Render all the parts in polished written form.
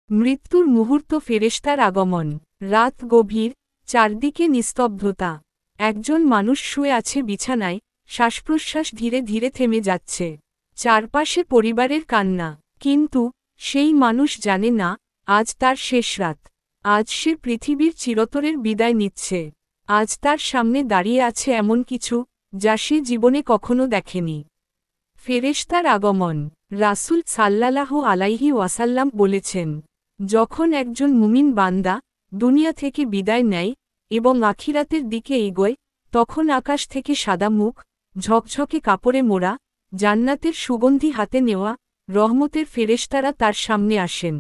মৃত্যুর মুহূর্ত ফেরেশতার আগমন। রাত গভীর, চারদিকে নিস্তব্ধতা। একজন মানুষ শুয়ে আছে বিছানায়, শ্বাসপ্রশ্বাস ধীরে ধীরে থেমে যাচ্ছে। চারপাশে পরিবারের কান্না। কিন্তু সেই মানুষ জানে না, আজ তার শেষ রাত। আজ সে পৃথিবীর চিরতরের বিদায় নিচ্ছে। আজ তার সামনে দাঁড়িয়ে আছে এমন কিছু, যা সে জীবনে কখনো দেখেনি। ফেরেশতার আগমন। রাসূল সাল্লাল্লাহু আলাইহি ওয়াসাল্লাম বলেছেন, যখন একজন মুমিন বান্দা দুনিয়া থেকে বিদায় নেয় এবং আখিরাতের দিকে এগোয়, তখন আকাশ থেকে সাদা মুখ, ঝকঝকে কাপড়ে মোড়া, জান্নাতের সুগন্ধি হাতে নেওয়া রহমতের ফেরেশতারা তার সামনে আসেন।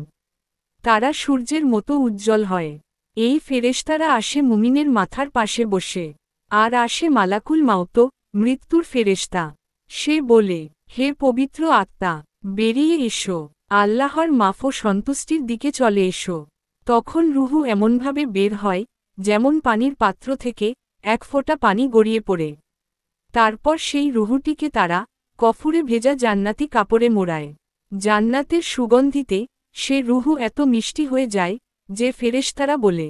তারা সূর্যের মতো উজ্জ্বল হয়। এই ফেরেশতারা আসে মুমিনের মাথার পাশে বসে। আর আসে মালাকুল মাউত, মৃত্যুর ফেরেশতা। সে বলে, হে পবিত্র আত্মা, বেরিয়ে এসো, আল্লাহর মাফ ও সন্তুষ্টির দিকে চলে এসো। তখন রুহু এমনভাবে বের হয়, যেমন পানির পাত্র থেকে এক ফোঁটা পানি গড়িয়ে পড়ে। তারপর সেই রুহুটিকে তারা কফুরে ভেজা জান্নাতি কাপড়ে মোড়ায়। জান্নাতের সুগন্ধিতে সে রুহু এত মিষ্টি হয়ে যায় যে ফেরেশতারা বলে,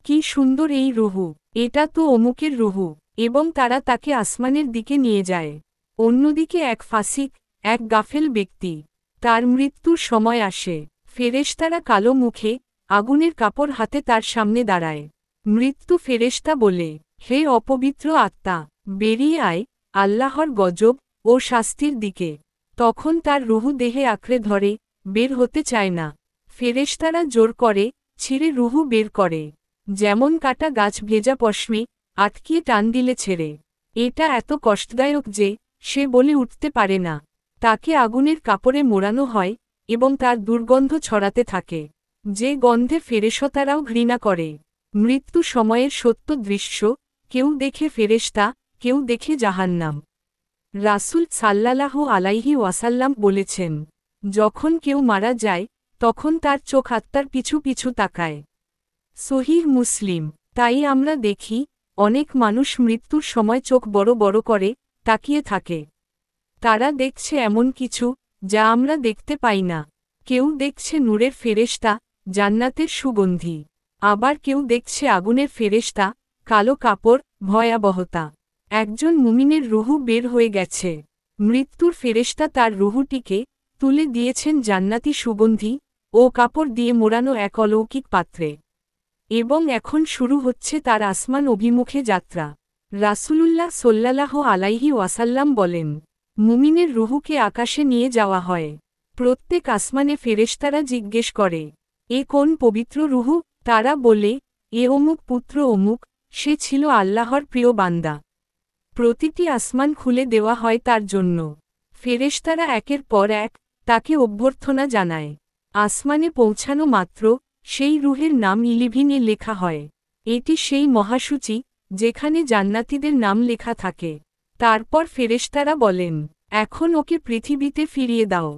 কি সুন্দর এই রুহু, এটা তো অমুকের রুহু, এবং তারা তাকে আসমানের দিকে নিয়ে যায়। অন্যদিকে এক ফাসিক, এক গাফেল ব্যক্তি, তার মৃত্যুর সময় আসে। ফেরেশতারা কালো মুখে আগুনের কাপড় হাতে তার সামনে দাঁড়ায়। মৃত্যু ফেরেশতা বলে, হে অপবিত্র আত্মা, বেরিয়ে আয় আল্লাহর গজব ও শাস্তির দিকে। তখন তার রুহু দেহে আঁকড়ে ধরে, বের হতে চায় না। ফেরেশতারা জোর করে ছিঁড়ে রুহু বের করে, যেমন কাটা গাছ ভেজা পশমে আটকিয়ে টান দিলে ছেড়ে। এটা এত কষ্টদায়ক যে সে বলে উঠতে পারে না। তাকে আগুনের কাপড়ে মোড়ানো হয় এবং তার দুর্গন্ধ ছড়াতে থাকে, যে গন্ধে ফেরেশতারাও ঘৃণা করে। মৃত্যু সময়ের সত্য দৃশ্য, কেউ দেখে ফেরেশতা, কেউ দেখে জাহান্নাম। রাসূল সাল্লাল্লাহু আলাইহি ওয়াসাল্লাম বলেছেন, যখন কেউ মারা যায় তখন তার চোখ আত্মার পিছু পিছু তাকায়। সহিহ মুসলিম। তাই আমরা দেখি, অনেক মানুষ মৃত্যুর সময় চোখ বড় বড় করে তাকিয়ে থাকে। তারা দেখছে এমন কিছু যা আমরা দেখতে পাই না। কেউ দেখছে নূরের ফেরেশতা, জান্নাতের সুগন্ধি। আবার কেউ দেখছে আগুনের ফেরেশতা, কালো কাপড়, ভয়াবহতা। একজন মুমিনের রুহু বের হয়ে গেছে। মৃত্যুর ফেরেশতা তার রুহুটিকে তুলে দিয়েছেন জান্নাতি সুগন্ধি ও কাপড় দিয়ে মোড়ানো এক অলৌকিক পাত্রে। এবং এখন শুরু হচ্ছে তার আসমান অভিমুখে যাত্রা। রাসূলুল্লাহ সাল্লাল্লাহু আলাইহি ওয়াসাল্লাম বলেন, মুমিনের রুহুকে আকাশে নিয়ে যাওয়া হয়। প্রত্যেক আসমানে ফেরেশতারা জিজ্ঞেস করে, এ কোন পবিত্র রুহু? তারা বলে, এ অমুক পুত্র অমুক, সে ছিল আল্লাহর প্রিয় বান্দা। প্রতিটি আসমান খুলে দেওয়া হয় তার জন্য। ফেরেশতারা একের পর এক তাকে অভ্যর্থনা জানায়। আসমানে পৌঁছানো মাত্র সেই রুহের নাম ইলিভিনে লেখা হয়। এটি সেই মহাসূচি যেখানে জান্নাতীদের নাম লেখা থাকে। তারপর ফেরেশতারা বলেন, এখন ওকে পৃথিবীতে ফিরিয়ে দাও,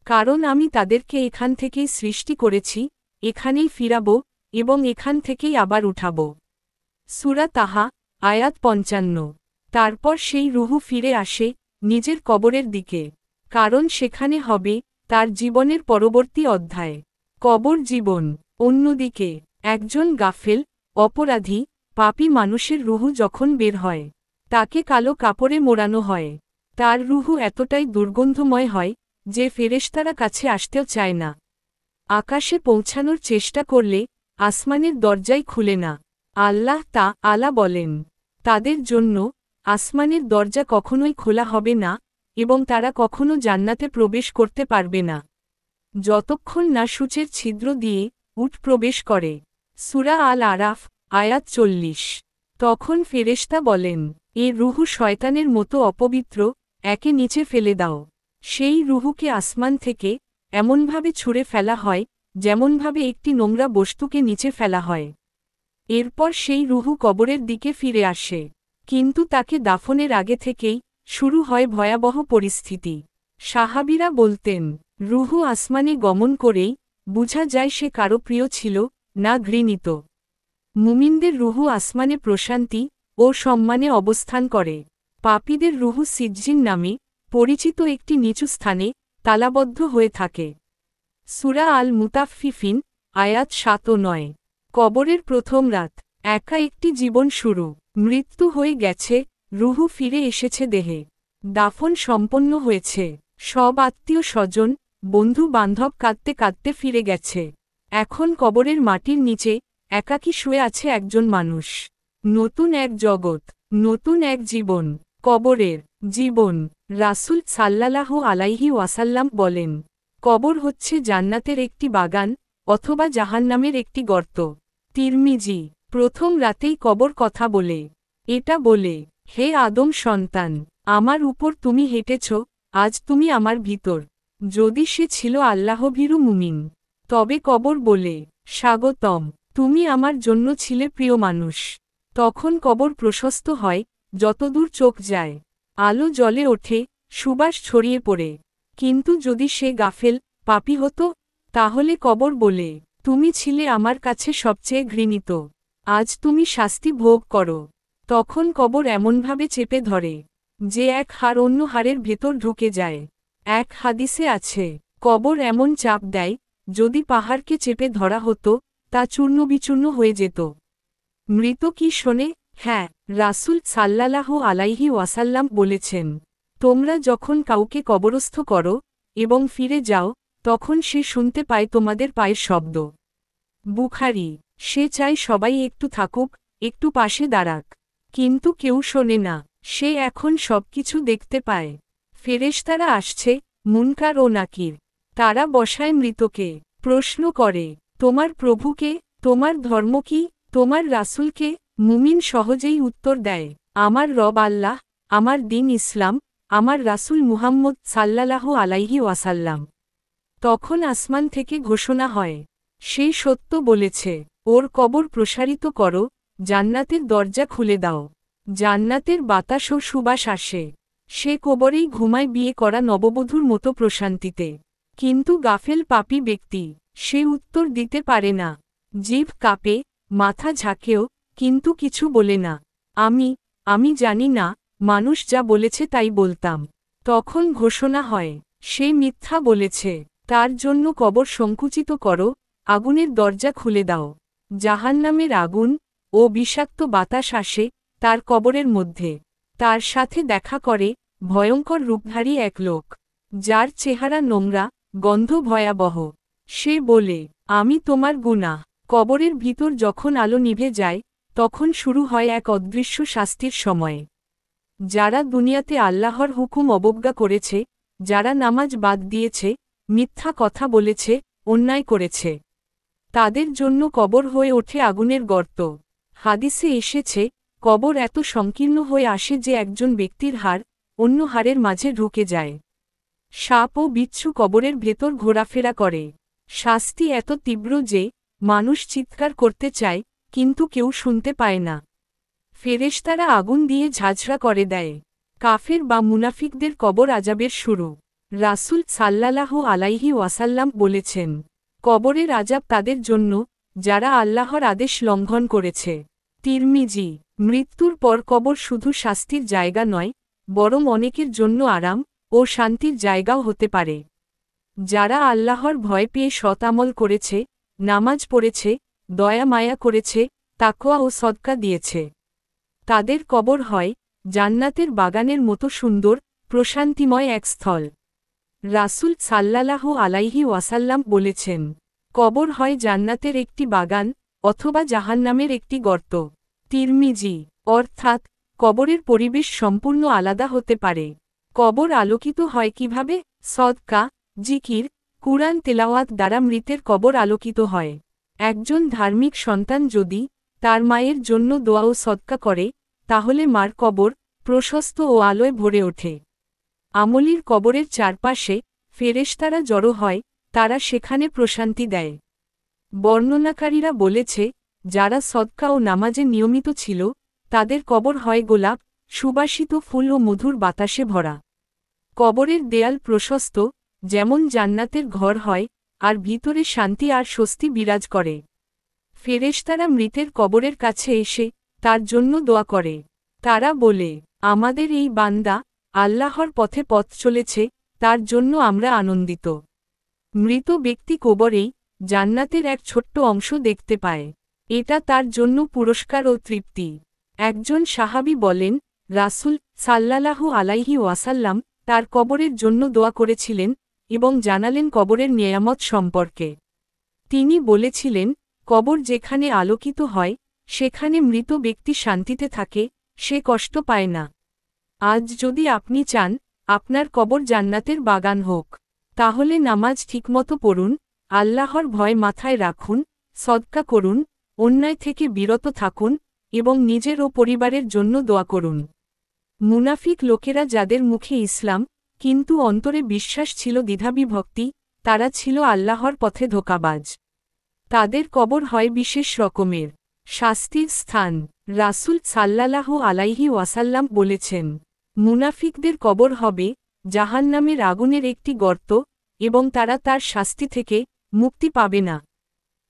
কারণ আমি তাদেরকে এখান থেকেই সৃষ্টি করেছি, এখানেই ফিরাবো এবং এখান থেকেই আবার উঠাব। সূরা তাহা, আয়াত ৫৫। তারপর সেই রুহু ফিরে আসে নিজের কবরের দিকে, কারণ সেখানে হবে তার জীবনের পরবর্তী অধ্যায়, কবর জীবন। অন্যদিকে একজন গাফেল, অপরাধী, পাপী মানুষের রুহু যখন বের হয়, তাকে কালো কাপড়ে মোড়ানো হয়। তার রুহু এতটাই দুর্গন্ধময় হয় যে ফেরেশতারা কাছে আসতেও চায় না। আকাশে পৌঁছানোর চেষ্টা করলে আসমানের দরজাই খুলে না। আল্লাহ তাআলা বলেন, তাদের জন্য আসমানের দরজা কখনোই খোলা হবে না এবং তারা কখনো জান্নাতে প্রবেশ করতে পারবে না, যতক্ষণ না সূচের ছিদ্র দিয়ে উট প্রবেশ করে। সূরা আল আরাফ, আয়াত ৪০। তখন ফেরেশতা বলেন, এ রুহু শয়তানের মতো অপবিত্র, একে নিচে ফেলে দাও। সেই রুহুকে আসমান থেকে এমনভাবে ছুঁড়ে ফেলা হয় যেমনভাবে একটি নোংরা বস্তুকে নিচে ফেলা হয়। এরপর সেই রুহু কবরের দিকে ফিরে আসে, কিন্তু তাকে দাফনের আগে থেকেই শুরু হয় ভয়াবহ পরিস্থিতি। সাহাবীরা বলতেন, রুহু আসমানে গমন করেই বুঝা যায় সে কারো প্রিয় ছিল না ঘৃণিত। মুমিনদের রুহু আসমানে প্রশান্তি ও সম্মানে অবস্থান করে। পাপীদের রুহু সিজ্জিন নামে পরিচিত একটি নিচু স্থানে তালাবদ্ধ হয়ে থাকে। সূরা আল মুতাফফিফিন, আয়াত ৭ ও ৯। কবরের প্রথম রাত। একা একটি জীবন শুরু। মৃত্যু হয়ে গেছে, রুহু ফিরে এসেছে দেহে। দাফন সম্পন্ন হয়েছে। সব আত্মীয় স্বজন, বন্ধু বান্ধব কাঁদতে কাঁদতে ফিরে গেছে। এখন কবরের মাটির নিচে একাকী শুয়ে আছে একজন মানুষ। নতুন এক জগৎ, নতুন এক জীবন। কবরের জীবন। রাসূল সাল্লাল্লাহু আলাইহি ওয়াসাল্লাম বলেন, কবর হচ্ছে জান্নাতের একটি বাগান অথবা জাহান্নামের একটি গর্ত। তিরমিজি। প্রথম রাতেই কবর কথা বলে। এটা বলে, হে আদম সন্তান, আমার উপর তুমি হেঁটেছ, আজ তুমি আমার ভিতর। যদি সে ছিল আল্লাহভীরু মুমিন, তবে কবর বলে, স্বাগতম, তুমি আমার জন্য ছিলে প্রিয় মানুষ। তখন কবর প্রশস্ত হয়, যতদূর চোখ যায়। আলো জ্বলে ওঠে, সুবাস ছড়িয়ে পড়ে। কিন্তু যদি সে গাফেল, পাপী হতো, তাহলে কবর বলে, তুমি ছিলে আমার কাছে সবচেয়ে ঘৃণিত। আজ তুমি শাস্তি ভোগ করো। তখন কবর এমনভাবে চেপে ধরে যে এক হাড় অন্য হাড়ের ভেতর ঢুকে যায়। এক হাদিসে আছে, কবর এমন চাপ দেয়, যদি পাহাড়কে চেপে ধরা হতো, তা চূর্ণবিচূর্ণ হয়ে যেত। মৃত কি শোনে? হ্যাঁ, রাসূল সাল্লাল্লাহু আলাইহি ওয়াসাল্লাম বলেছেন, তোমরা যখন কাউকে কবরস্থ করো এবং ফিরে যাও, তখন সে শুনতে পায় তোমাদের পায়ের শব্দ। বুখারী। সে চায় সবাই একটু থাকুক, একটু পাশে দাঁড়াক। কিন্তু কেউ শোনে না। সে এখন সবকিছু দেখতে পায়। ফেরেশতারা আসছে, মুনকার ও নাকির। তারা বসায় মৃতকে। প্রশ্ন করে, তোমার প্রভুকে, তোমার ধর্ম কি, তোমার রাসূলকে? মুমিন সহজেই উত্তর দেয়, আমার রব আল্লাহ, আমার দিন ইসলাম, আমার রাসূল মুহাম্মদ সাল্লাল্লাহু আলাইহি ওয়াসাল্লাম। তখন আসমান থেকে ঘোষণা হয়, সে সত্য বলেছে। ওর কবর প্রসারিত করো, জান্নাতের দরজা খুলে দাও। জান্নাতের বাতাস ও সুবাস আসে। সে কবরেই ঘুমায় বিয়ে করা নববধূর মতো প্রশান্তিতে। কিন্তু গাফেল পাপী ব্যক্তি, সে উত্তর দিতে পারে না। জিভ কাঁপে, মাথা ঝাঁকেও, কিন্তু কিছু বলে না। আমি জানি না, মানুষ যা বলেছে তাই বলতাম। তখন ঘোষণা হয়, সে মিথ্যা বলেছে। তার জন্য কবর সংকুচিত করো, আগুনের দরজা খুলে দাও। জাহান্নামের আগুন ও বিষাক্ত বাতাস আসে তার কবরের মধ্যে। তার সাথে দেখা করে ভয়ঙ্কর রূপধারী এক লোক, যার চেহারা নোংরা, গন্ধ ভয়াবহ। সে বলে, আমি তোমার গুনাহ। কবরের ভিতর যখন আলো নিভে যায়, তখন শুরু হয় এক অদৃশ্য শাস্তির সময়। যারা দুনিয়াতে আল্লাহর হুকুম অবজ্ঞা করেছে, যারা নামাজ বাদ দিয়েছে, মিথ্যা কথা বলেছে, অন্যায় করেছে, তাদের জন্য কবর হয়ে ওঠে আগুনের গর্ত। হাদিসে এসেছে, কবর এত সংকীর্ণ হয়ে আসে যে একজন ব্যক্তির হাড় অন্য হাড়ের মাঝে ঢুকে যায়। সাপ ও বিচ্ছু কবরের ভেতর ঘোরাফেরা করে। শাস্তি এত তীব্র যে মানুষ চিৎকার করতে চায়, কিন্তু কেউ শুনতে পায় না। ফেরেশতারা আগুন দিয়ে ঝাঁঝরা করে দেয়। কাফের বা মুনাফিকদের কবর আযাবের শুরু। রাসূল সাল্লাল্লাহু আলাইহি ওয়াসাল্লাম বলেছেন, কবরের আযাব তাদের জন্য, যারা আল্লাহর আদেশ লঙ্ঘন করেছে। তিরমিজি। মৃত্যুর পর কবর শুধু শাস্তির জায়গা নয়, বরং অনেকের জন্য আরাম ও শান্তির জায়গাও হতে পারে। যারা আল্লাহর ভয় পেয়ে সৎ আমল করেছে, নামাজ পড়েছে, দয়া মায়া করেছে, তাকওয়া ও সদকা দিয়েছে, তাদের কবর হয় জান্নাতের বাগানের মতো সুন্দর, প্রশান্তিময় এক স্থল। রাসূল সাল্লাল্লাহু আলাইহি ওয়াসাল্লাম বলেছেন, কবর হয় জান্নাতের একটি বাগান অথবা জাহান্নামের একটি গর্ত। তিরমিজি। অর্থাৎ, কবরের পরিবেশ সম্পূর্ণ আলাদা হতে পারে। কবর আলোকিত হয় কিভাবে? সদকা, জিকির, কুরআন তেলাওয়াত দ্বারা মৃতের কবর আলোকিত হয়। একজন ধার্মিক সন্তান যদি তার মায়ের জন্য দোয়া ও সদকা করে, তাহলে মার কবর প্রশস্ত ও আলোয় ভরে ওঠে। আমলির কবরের চারপাশে ফেরেশতারা জড়ো হয়, তারা সেখানে প্রশান্তি দেয়। বর্ণনাকারীরা বলেছে, যারা সদকা ও নামাজে নিয়মিত ছিল, তাদের কবর হয় গোলাপ, সুবাসিত ফুল ও মধুর বাতাসে ভরা। কবরের দেয়াল প্রশস্ত, যেমন জান্নাতের ঘর হয়, আর ভিতরে শান্তি আর স্বস্তি বিরাজ করে। ফেরেশতারা মৃতের কবরের কাছে এসে তার জন্য দোয়া করে। তারা বলে, আমাদের এই বান্দা আল্লাহর পথে পথ চলেছে, তার জন্য আমরা আনন্দিত। মৃত ব্যক্তি কবরেই জান্নাতের এক ছোট্ট অংশ দেখতে পায়। এটা তার জন্য পুরস্কার ও তৃপ্তি। একজন সাহাবী বলেন, রাসূল সাল্লাল্লাহু আলাইহি ওয়াসাল্লাম তার কবরের জন্য দোয়া করেছিলেন এবং জানালেন কবরের নিয়ামত সম্পর্কে। তিনি বলেছিলেন, কবর যেখানে আলোকিত হয় সেখানে মৃত ব্যক্তি শান্তিতে থাকে, সে কষ্ট পায় না। আজ যদি আপনি চান আপনার কবর জান্নাতের বাগান হোক, তাহলে নামাজ ঠিকমতো পড়ুন, আল্লাহর ভয় মাথায় রাখুন, সদকা করুন, অন্যায় থেকে বিরত থাকুন এবং নিজের ও পরিবারের জন্য দোয়া করুন। মুনাফিক লোকেরা যাদের মুখে ইসলাম কিন্তু অন্তরে বিশ্বাস ছিল দ্বিধাবিভক্তি, তারা ছিল আল্লাহর পথে ধোঁকাবাজ। তাদের কবর হয় বিশেষ রকমের শাস্তির স্থান। রাসূল সাল্লাল্লাহু আলাইহি ওয়াসাল্লাম বলেছেন, মুনাফিকদের কবর হবে জাহান্নামের আগুনের একটি গর্ত এবং তারা তার শাস্তি থেকে মুক্তি পাবে না।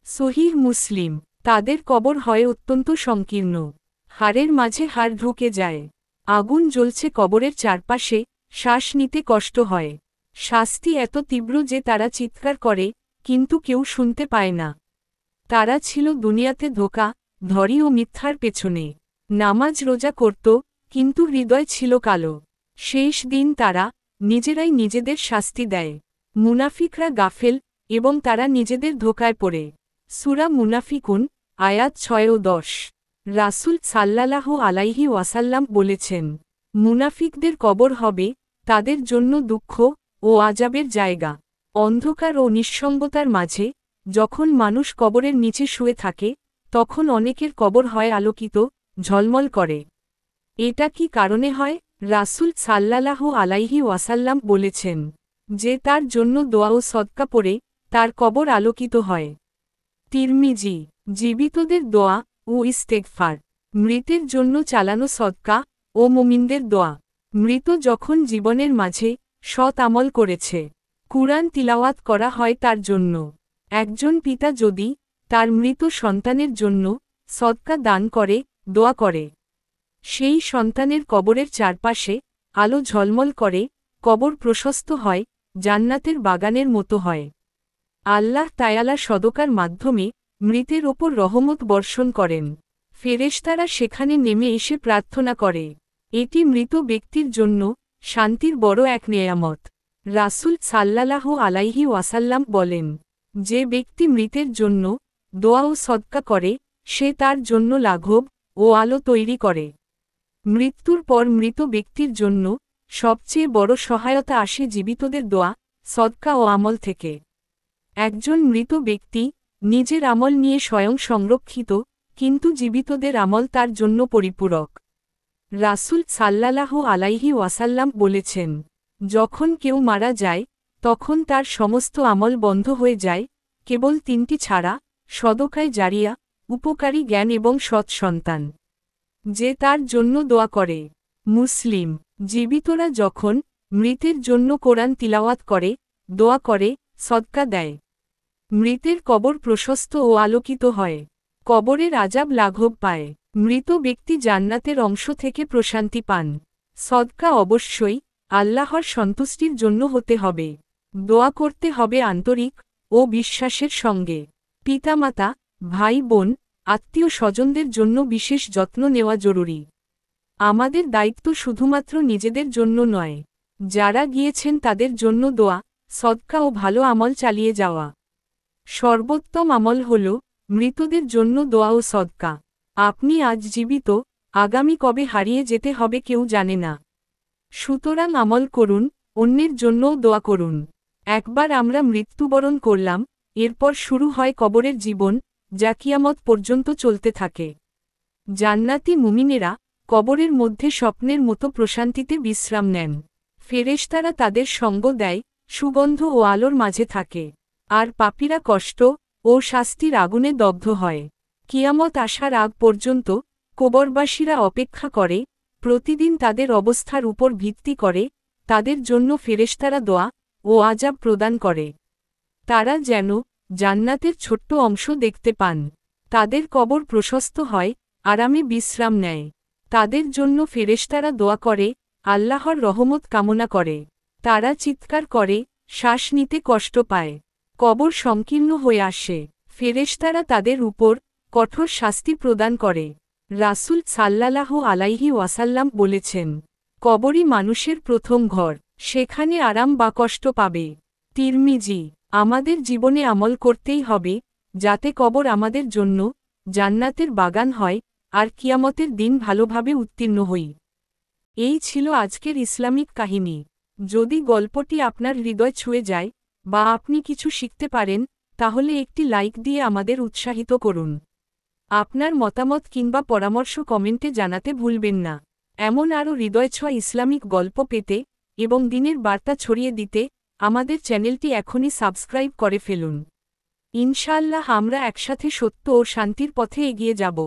সহিহ মুসলিম। তাদের কবর হয় অত্যন্ত সংকীর্ণ, হাড়ের মাঝে হাড় ঢুকে যায়, আগুন জ্বলছে কবরের চারপাশে, শ্বাস নিতে কষ্ট হয়। শাস্তি এত তীব্র যে তারা চিৎকার করে কিন্তু কেউ শুনতে পায় না। তারা ছিল দুনিয়াতে ধোঁকা, ধড়ি ও মিথ্যার পেছনে। নামাজ রোজা করত কিন্তু হৃদয় ছিল কালো। শেষ দিন তারা নিজেরাই নিজেদের শাস্তি দেয়। মুনাফিকরা গাফেল এবং তারা নিজেদের ধোঁকায় পড়ে। সূরা মুনাফিকুন আয়াত 6 ও 10। রাসূল সাল্লাল্লাহু আলাইহি ওয়াসাল্লাম বলেছেন, মুনাফিকদের কবর হবে তাদের জন্য দুঃখ ও আযাবের জায়গা। অন্ধকার ও নিঃসঙ্গতার মাঝে যখন মানুষ কবরের নিচে শুয়ে থাকে তখন অনেকের কবর হয় আলোকিত, ঝলমল করে। এটা কি কারণে হয়? রাসূল সাল্লাল্লাহু আলাইহি ওয়াসাল্লাম বলেছেন, যে তার জন্য দোয়া ও সদকা পড়ে তার কবর আলোকিত হয়। তিরমিজি। জীবিতদের দোয়া ও ইস্তেগফার। মৃতের জন্য চালানো সদকা ও মুমিনদের দোয়া। মৃত যখন জীবনের মাঝে সৎ আমল করেছে, কুরআন তিলাওয়াত করা হয় তার জন্য। একজন পিতা যদি তার মৃত সন্তানের জন্য সদকা দান করে, দোয়া করে, সেই সন্তানের কবরের চারপাশে আলো ঝলমল করে, কবর প্রশস্ত হয়, জান্নাতের বাগানের মতো হয়। আল্লাহ তায়ালা সদকার মাধ্যমে মৃতের ওপর রহমত বর্ষণ করেন। ফেরেশতারা সেখানে নেমে এসে প্রার্থনা করে। এটি মৃত ব্যক্তির জন্য শান্তির বড় এক নেয়ামত। রাসূল সাল্লাল্লাহু আলাইহি ওয়াসাল্লাম বলেন, যে ব্যক্তি মৃতের জন্য দোয়া ও সদকা করে সে তার জন্য লাঘব ও আলো তৈরি করে। মৃত্যুর পর মৃত ব্যক্তির জন্য সবচেয়ে বড় সহায়তা আসে জীবিতদের দোয়া, সদকা ও আমল থেকে। একজন মৃত ব্যক্তি নিজের আমল নিয়ে স্বয়ং সংরক্ষিত, কিন্তু জীবিতদের আমল তার জন্য পরিপূরক। রাসূল সাল্লাল্লাহু আলাইহি ওয়াসাল্লাম বলেছেন, যখন কেউ মারা যায় তখন তার সমস্ত আমল বন্ধ হয়ে যায়, কেবল তিনটি ছাড়া: সদকায়ে জারিয়া, উপকারী জ্ঞান এবং সৎ সন্তান, যে তার জন্য দোয়া করে। মুসলিম। জীবিতরা যখন মৃতের জন্য কোরআন তিলাওয়াত করে, দোয়া করে, সদকা দেয়, মৃতের কবর প্রশস্ত ও আলোকিত হয়। কবরের আযাব লাঘব পায়। মৃত ব্যক্তি জান্নাতের অংশ থেকে প্রশান্তি পান। সদকা অবশ্যই আল্লাহর সন্তুষ্টির জন্য হতে হবে। দোয়া করতে হবে আন্তরিক ও বিশ্বাসের সঙ্গে। পিতামাতা, ভাই বোন, আত্মীয় স্বজনদের জন্য বিশেষ যত্ন নেওয়া জরুরি। আমাদের দায়িত্ব শুধুমাত্র নিজেদের জন্য নয়, যারা গিয়েছেন তাদের জন্য দোয়া, সদকা ও ভালো আমল চালিয়ে যাওয়া। সর্বোত্তম আমল হল মৃতদের জন্য দোয়া ও সদকা। আপনি আজ জীবিত, আগামী কবে হারিয়ে যেতে হবে কেউ জানে না। সুতরাং আমল করুন, অন্যের জন্যও দোয়া করুন। একবার আমরা মৃত্যুবরণ করলাম, এরপর শুরু হয় কবরের জীবন, যা কিয়ামত পর্যন্ত চলতে থাকে। জান্নাতি মুমিনেরা কবরের মধ্যে স্বপ্নের মতো প্রশান্তিতে বিশ্রাম নেন। ফেরেশতারা তাদের সঙ্গ দেয়, সুগন্ধ ও আলোর মাঝে থাকে। আর পাপীরা কষ্ট ও শাস্তির আগুনে দগ্ধ হয়। কিয়ামত আসার আগ পর্যন্ত কবরবাসীরা অপেক্ষা করে, প্রতিদিন তাদের অবস্থার উপর ভিত্তি করে তাদের জন্য ফেরেশতারা দোয়া ও আযাব প্রদান করে। তারা যেন জান্নাতের ছোট্ট অংশ দেখতে পান। তাদের কবর প্রশস্ত হয়, আরামে বিশ্রাম নেয়। তাদের জন্য ফেরেশতারা দোয়া করে, আল্লাহর রহমত কামনা করে। তারা চিৎকার করে, শ্বাস নিতে কষ্ট পায়। কবর সংকীর্ণ হয়ে আসে, ফেরেশতারা তাদের উপর কঠোর শাস্তি প্রদান করে। রাসূল সাল্লাল্লাহু আলাইহি ওয়াসাল্লাম বলেছেন, কবরই মানুষের প্রথম ঘর, সেখানে আরাম বা কষ্ট পাবে। তিরমিজি। আমাদের জীবনে আমল করতেই হবে, যাতে কবর আমাদের জন্য জান্নাতের বাগান হয়, আর কিয়ামতের দিন ভালোভাবে উত্তীর্ণ হই। এই ছিল আজকের ইসলামিক কাহিনী। যদি গল্পটি আপনার হৃদয় ছুঁয়ে যায়, বা আপনি কিছু শিখতে পারেন, তাহলে একটি লাইক দিয়ে আমাদের উৎসাহিত করুন। আপনার মতামত কিংবা পরামর্শ কমেন্টে জানাতে ভুলবেন না। এমন আরও হৃদয়ছোঁয়া ইসলামিক গল্প পেতে এবং দিনের বার্তা ছড়িয়ে দিতে আমাদের চ্যানেলটি এখনই সাবস্ক্রাইব করে ফেলুন। ইনশাআল্লাহ আমরা একসাথে সত্য ও শান্তির পথে এগিয়ে যাব।